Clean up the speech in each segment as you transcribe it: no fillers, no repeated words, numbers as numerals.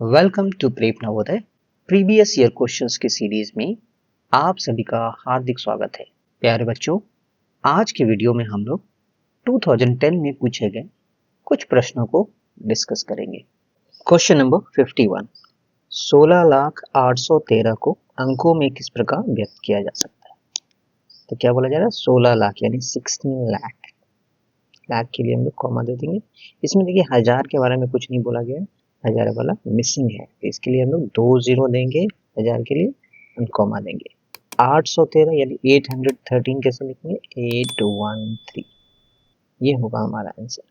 Welcome to prep Navodaya. Previous year questions की series में आप सभी का हार्दिक स्वागत है। प्यारे बच्चों, आज की वीडियो में हम लोग 2010 में पूछे गए कुछ प्रश्नों को डिस्कस करेंगे। क्वेश्चन नंबर 51, 16,813 को अंकों में किस प्रकार व्यक्त किया जा सकता है? तो क्या बोला जा रहा है? 16 लाख यानी 16 लाख। लाख के लिए हम लोग कॉमा दे देंगे। इसमें देखिए हजार के बारे में कुछ नहीं बोला गया है, हजार वाला मिसिंग है, इसके लिए हम लोग 2 0 देंगे हजार के लिए, हम कॉमा देंगे। 813 यानी 813 कैसे लिखेंगे? 813, ये होगा हमारा आंसर।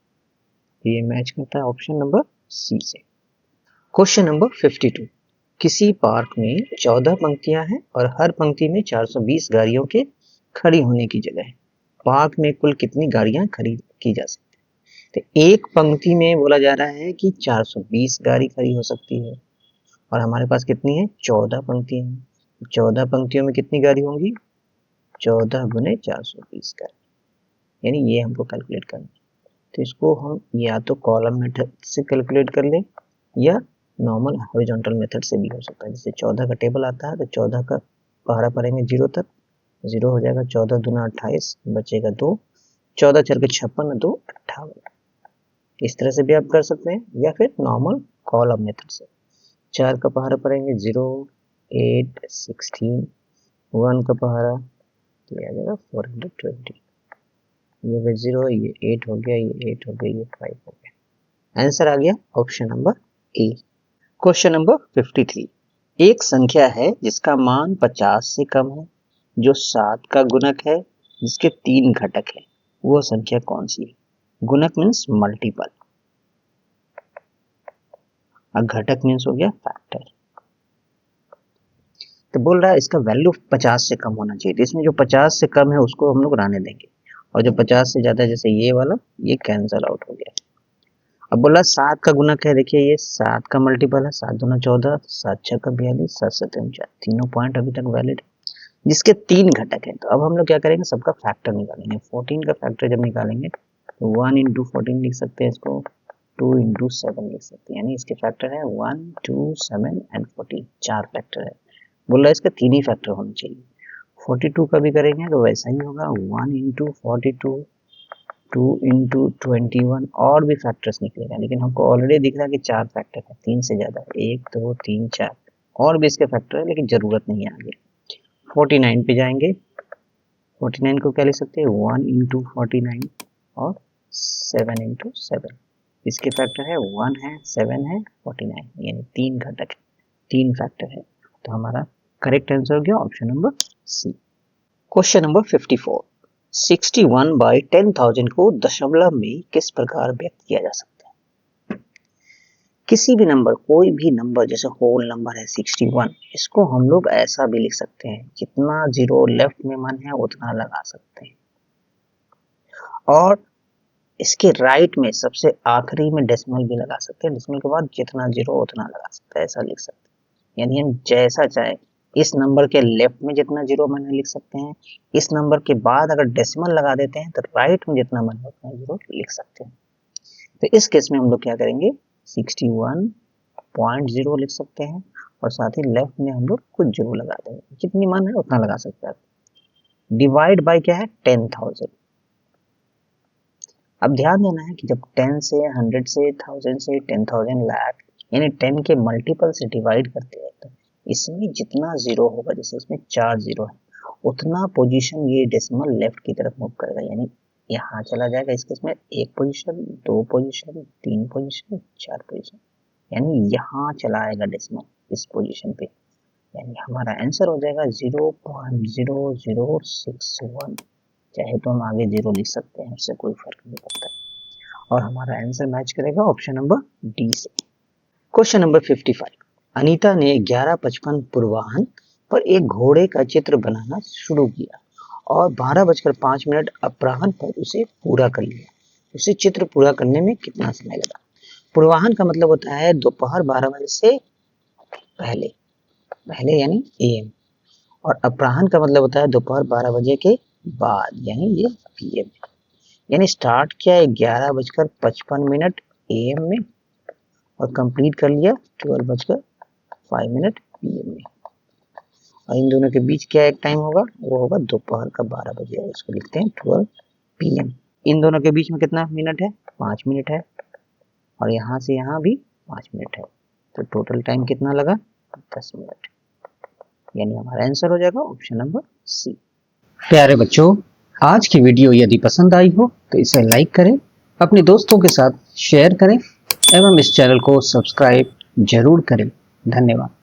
ये मैच करता है ऑप्शन नंबर सी से। क्वेश्चन नंबर 52, किसी पार्क में 14 पंक्तियां हैं और हर पंक्ति में 420 गाड़ियों के खड़ी होने की जगह है। पार्क में कुल कितनी गाड़ियां खड़ी की जा सकती है? तो एक पंक्ति में बोला जा रहा है कि 420 गाड़ी खड़ी हो सकती है और हमारे पास कितनी है? 14 पंक्तियां हैं। 14 पंक्तियों में कितनी गाड़ी होंगी? 14 गुने 420 गाड़ी, यानी ये हमको कैलकुलेट करना है। तो इसको हम या तो कॉलम मेथड से कैलकुलेट कर ले या नॉर्मल हॉरिजॉन्टल मेथड से भी हो सकता है। जैसे 14 का टेबल आता है तो 14 का पहाड़ा पड़ेंगे 0 तक, 0 हो जाएगा, 14 दूना 28, बचेगा 2, 14 4 के 56, 2 58। इस तरह से भी आप कर सकते हैं या फिर नॉर्मल कॉलम मेथड से। 4 का पहाड़ा पड़ेंगे 0, 8, 16, 1 का पहाड़ा तो ये आ जाएगा 420, ये 0, ये 8 हो गया, ये 8 हो गया, ये 5 हो गया। आंसर आ गया option number A. Question number 53, एक संख्या है जिसका मान 50 से कम है, जो 7 का गुणक है, जिसके 3 घटक है, वो संख्या कौन सी है? गुणक मीन्स मल्टीपल और घटक मीन्स हो गया फैक्टर। तो बोल रहा है इसका वैल्यू 50 से कम होना चाहिए, तो इसमें जो 50 से कम है उसको हम लोग रहने देंगे और जो 50 से ज्यादा, जैसे ये वाला, ये कैंसल आउट हो गया। अब बोला 7 का गुणक है, देखिए ये 7 का मल्टीपल है, 7 दूना 14, 7 6 का 42, 7 7 49, तीनों पॉइंट अभी तक वैलिड है। जिसके 3 घटक है, तो अब हम लोग क्या करेंगे? सबका फैक्टर निकालेंगे। 14 का फैक्टर जब निकालेंगे तो 1 इंटू 14 लिख सकते हैं इसको, 2 इंटू 7 लिख सकते हैं, यानी इसके फैक्टर है 1, 2, 7 एंड 14, 4 फैक्टर है। बोल रहा है इसका 3 ही फैक्टर होने चाहिए। 42 का भी करेंगे तो वैसा ही होगा, 1 इंटू 42, 2 इंटू 21, और भी फैक्टर्स निकलेगा, लेकिन हमको ऑलरेडी दिख रहा है कि 4 फैक्टर है, 3 से ज्यादा है, 1 2 3 4 और भी इसके फैक्टर है, लेकिन जरूरत नहीं है आगे। 49 पे जाएंगे, 49 को क्या लिख सकते हैं? 1 इंटू 49 और 7 इंटू 7, इसके फैक्टर है 1 है, 7 है, 49, यानी 3 घटक है, 3 फैक्टर है। तो हमारा करेक्ट आंसर हो गया option number C. Question number 54, 61 by 10,000 को दशमलव में किस प्रकार व्यक्त किया जा सकता है? किसी भी नंबर, कोई भी नंबर, जैसे होल नंबर है 61, इसको हम लोग ऐसा भी लिख सकते हैं, जितना जीरो लेफ्ट में मन है उतना लगा सकते हैं और इसके राइट में सबसे आखिरी में डेसिमल भी लगा सकते हैं, डेसिमल के बाद जितना जीरो उतना लगा सकते हैं, ऐसा लिख सकते हैं। यानी हम जैसा चाहे इस नंबर के लेफ्ट में जितना जीरो मन है लिख सकते हैं, इस नंबर के बाद अगर डेसिमल लगा देते हैं तो राइट में जितना मन है उतना जीरो लिख सकते हैं। तो इस केस में हम लोग क्या करेंगे? 61.0 लिख सकते हैं और साथ ही लेफ्ट में हम लोग कुछ जीरो लगा देंगे, जितनी मन है उतना लगा सकते हैं। डिवाइड बाय क्या है? 10,000। अब ध्यान देना है कि जब 10 से, 100 से, 1000 से, 10,000, लाख, यानी 10 के मल्टीपल से डिवाइड करते हैं तो इसमें जितना जीरो होगा, जैसे इसमें 4 जीरो है, उतना पोजीशन ये डेसिमल लेफ्ट की तरफ मूव करेगा, यानी यहाँ चला जाएगा। इस केस में 1 पोजीशन, 2 पोजीशन, 3 पोजीशन, 4 पोजीशन, यानी यहाँ चला आएगा डेसिमल इस पोजीशन पे, यानी हमारा आंसर हो जाएगा 0.0061। चाहे तो हम आगे 0 लिख सकते हैं, उससे कोई फर्क नहीं पड़ता और हमारा आंसर मैच करेगा ऑप्शन नंबर डी से। क्वेश्चन नंबर 55, अनीता ने 11:55 पूर्वाह्न पर एक घोड़े का चित्र बनाना शुरू किया और 12:05 अपराह्न पर उसे पूरा कर लिया। उसे चित्र पूरा करने में कितना समय लगा? पूर्वाह्न का मतलब होता है दोपहर 12 बजे से पहले, पहले यानी एएम, और अपराह्न का मतलब होता है दोपहर 12 बजे के बाद, यानी ये पीएम। यानी स्टार्ट किया 11:55 AM में और कंप्लीट कर लिया 12:05 PM में। और इन दोनों के बीच क्या एक टाइम होगा, वो होगा दोपहर का 12 बजे, इसको लिखते हैं 12 PM। इन दोनों के बीच में कितना मिनट है, 5 मिनट है, और यहाँ से यहाँ भी 5 मिनट है, तो टोटल टाइम कितना लगा, 10 मिनट। यानी हमारा आंसर हो जाएगा ऑप्शन नंबर सी। प्यारे बच्चों, आज की वीडियो यदि पसंद आई हो तो इसे लाइक करें, अपने दोस्तों के साथ शेयर करें एवं इस चैनल को सब्सक्राइब जरूर करें। धन्यवाद।